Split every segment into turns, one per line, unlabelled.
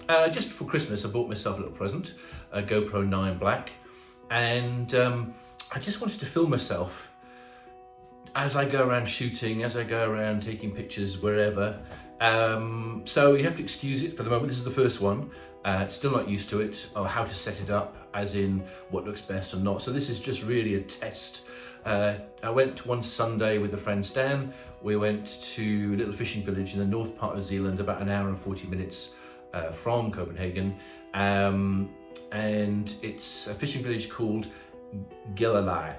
Just before Christmas, I bought myself a little present, a GoPro 9 Black, and I just wanted to film myself as I go around shooting, as I go around taking pictures wherever. So you have to excuse it for the moment. This is the first one. Still not used to it, or how to set it up, as in what looks best or not. So this is just really a test. I went one Sunday with a friend Stan. We went to a little fishing village in the north part of Zealand, about an hour and 40 minutes from Copenhagen. And it's a fishing village called Gilleleje.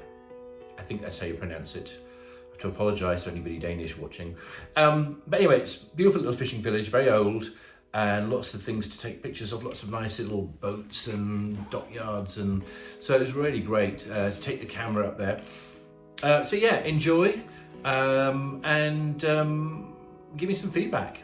I think that's how you pronounce it. I have to apologise to anybody Danish watching. But anyway, it's a beautiful little fishing village, very old, and lots of things to take pictures of, lots of nice little boats and dockyards, and so it was really great to take the camera up there. So yeah, enjoy, and give me some feedback.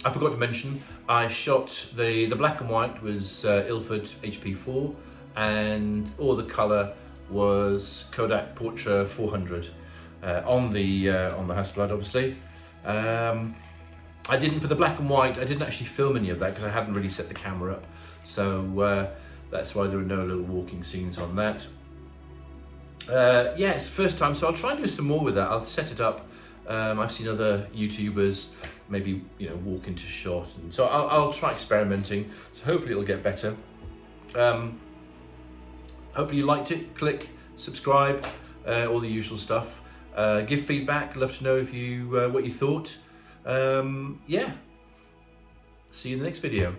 I forgot to mention, I shot the black and white was Ilford HP4, and all the colour was Kodak Portra 400 on the Hasselblad, obviously. I didn't, for the black and white, I didn't actually film any of that because I hadn't really set the camera up. So that's why there are no little walking scenes on that. Yeah, it's the first time, so I'll try and do some more with that. I'll set it up. I've seen other YouTubers maybe, you know, walk into shot, and so I'll try experimenting. So hopefully it'll get better. Hopefully you liked it. Click subscribe, all the usual stuff. Give feedback. Love to know if you what you thought. Yeah. See you in the next video.